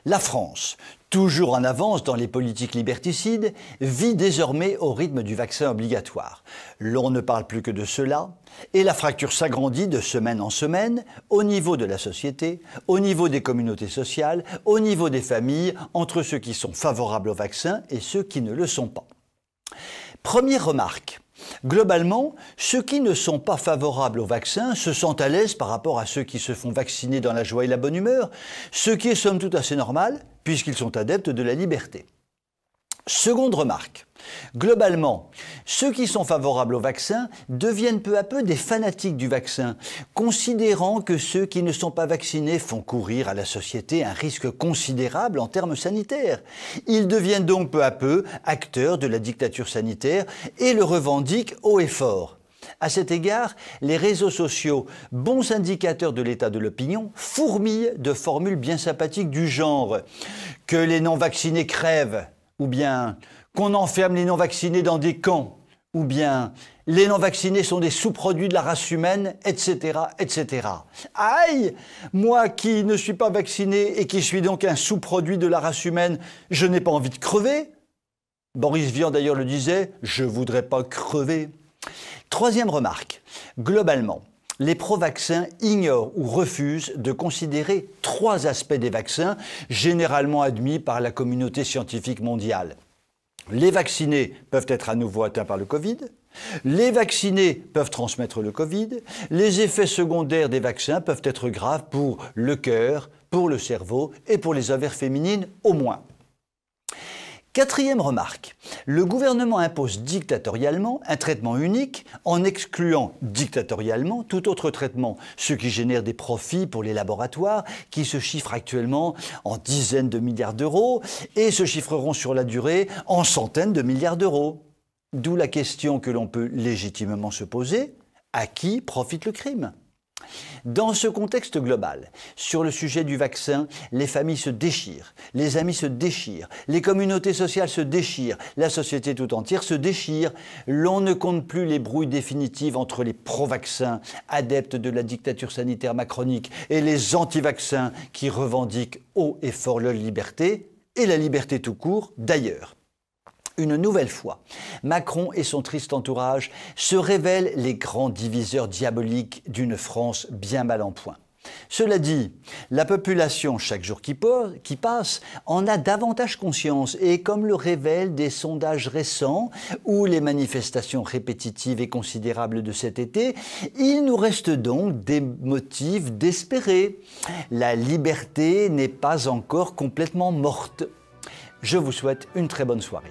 La France, toujours en avance dans les politiques liberticides, vit désormais au rythme du vaccin obligatoire. L'on ne parle plus que de cela, et la fracture s'agrandit de semaine en semaine, au niveau de la société, au niveau des communautés sociales, au niveau des familles, entre ceux qui sont favorables au vaccin et ceux qui ne le sont pas. Première remarque. Globalement, ceux qui ne sont pas favorables au vaccin se sentent à l'aise par rapport à ceux qui se font vacciner dans la joie et la bonne humeur, ce qui est somme toute assez normal, puisqu'ils sont adeptes de la liberté. Seconde remarque. Globalement, ceux qui sont favorables au vaccin deviennent peu à peu des fanatiques du vaccin, considérant que ceux qui ne sont pas vaccinés font courir à la société un risque considérable en termes sanitaires. Ils deviennent donc peu à peu acteurs de la dictature sanitaire et le revendiquent haut et fort. À cet égard, les réseaux sociaux, bons indicateurs de l'état de l'opinion, fourmillent de formules bien sympathiques du genre « que les non-vaccinés crèvent » ou bien « qu'on enferme les non-vaccinés dans des camps » ou bien « les non-vaccinés sont des sous-produits de la race humaine », etc., etc. Aïe! Moi qui ne suis pas vacciné et qui suis donc un sous-produit de la race humaine, je n'ai pas envie de crever. Boris Vian d'ailleurs le disait « je voudrais pas crever ». Troisième remarque, globalement, les pro-vaccins ignorent ou refusent de considérer trois aspects des vaccins généralement admis par la communauté scientifique mondiale. Les vaccinés peuvent être à nouveau atteints par le Covid, les vaccinés peuvent transmettre le Covid, les effets secondaires des vaccins peuvent être graves pour le cœur, pour le cerveau et pour les ovaires féminines au moins. Quatrième remarque, le gouvernement impose dictatorialement un traitement unique en excluant dictatorialement tout autre traitement, ce qui génère des profits pour les laboratoires qui se chiffrent actuellement en dizaines de milliards d'euros et se chiffreront sur la durée en centaines de milliards d'euros. D'où la question que l'on peut légitimement se poser, à qui profite le crime ? Dans ce contexte global, sur le sujet du vaccin, les familles se déchirent, les amis se déchirent, les communautés sociales se déchirent, la société tout entière se déchire. L'on ne compte plus les brouilles définitives entre les pro-vaccins, adeptes de la dictature sanitaire macronique, et les anti-vaccins qui revendiquent haut et fort leur liberté, et la liberté tout court d'ailleurs. Une nouvelle fois, Macron et son triste entourage se révèlent les grands diviseurs diaboliques d'une France bien mal en point. Cela dit, la population, chaque jour qui passe, en a davantage conscience et comme le révèlent des sondages récents ou les manifestations répétitives et considérables de cet été, il nous reste donc des motifs d'espérer. La liberté n'est pas encore complètement morte. Je vous souhaite une très bonne soirée.